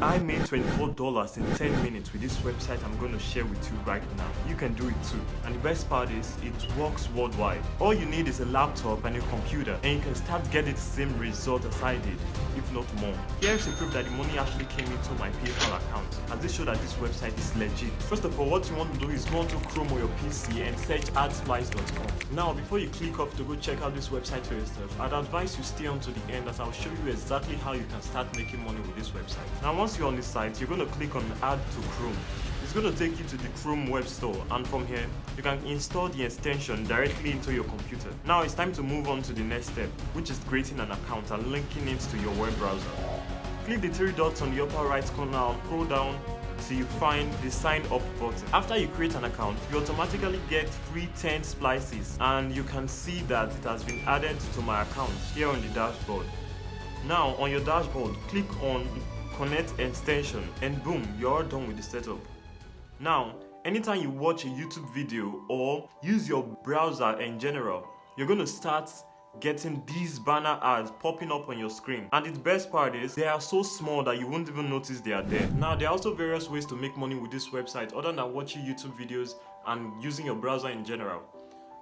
I made $24 in 10 minutes with this website I'm going to share with you right now. You can do it too. And the best part is, it works worldwide. All you need is a laptop and a computer, and you can start getting the same result as I did, if not more. Here is a proof that the money actually came into my PayPal account, as this shows that this website is legit. First of all, what you want to do is go onto Chrome or your PC and search adsplice.com. Now, before you click off to go check out this website for yourself, I'd advise you stay on to the end, as I'll show you exactly how you can start making money with this website. Now, once you're on this site, you're going to click on Add to Chrome. It's going to take you to the Chrome web store, and from here you can install the extension directly into your computer. Now it's time to move on to the next step, which is creating an account and linking it to your web browser. Click the three dots on the upper right corner and scroll down till you find the sign up button. After you create an account, you automatically get free 10 splices, and you can see that it has been added to my account here on the dashboard. Now on your dashboard, click on Connect extension, and boom, you're all done with the setup. Now, anytime you watch a YouTube video or use your browser in general, you're going to start getting these banner ads popping up on your screen. And the best part is, they are so small that you won't even notice they are there. Now, there are also various ways to make money with this website other than watching YouTube videos and using your browser in general.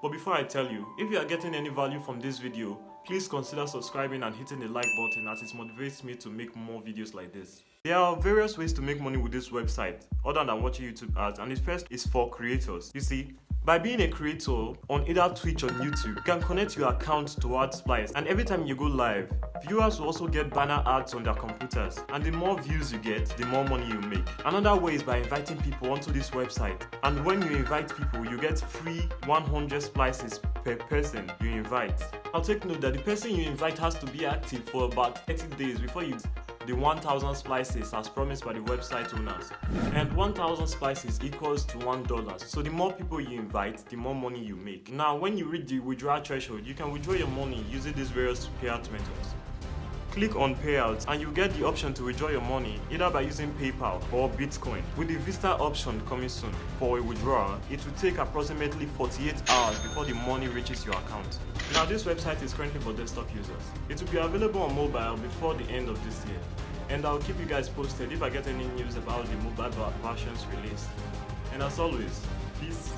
But before I tell you, if you are getting any value from this video, please consider subscribing and hitting the like button, as it motivates me to make more videos like this. There are various ways to make money with this website other than watching YouTube ads, and the first is for creators. You see, by being a creator on either Twitch or YouTube, you can connect your account to AdSplice, and every time you go live, viewers will also get banner ads on their computers, and the more views you get, the more money you make. Another way is by inviting people onto this website, and when you invite people, you get free 100 splices per person you invite. Now take note that the person you invite has to be active for about 30 days before you the 1,000 splices as promised by the website owners. And 1,000 splices equals to $1. So the more people you invite, the more money you make. Now, when you reach the withdrawal threshold, you can withdraw your money using these various payout methods. Click on payouts and you get the option to withdraw your money either by using PayPal or Bitcoin. With the Visa option coming soon for a withdrawal, it will take approximately 48 hours before the money reaches your account. Now, this website is currently for desktop users. It will be available on mobile before the end of this year, and I'll keep you guys posted if I get any news about the mobile versions released. And as always, peace.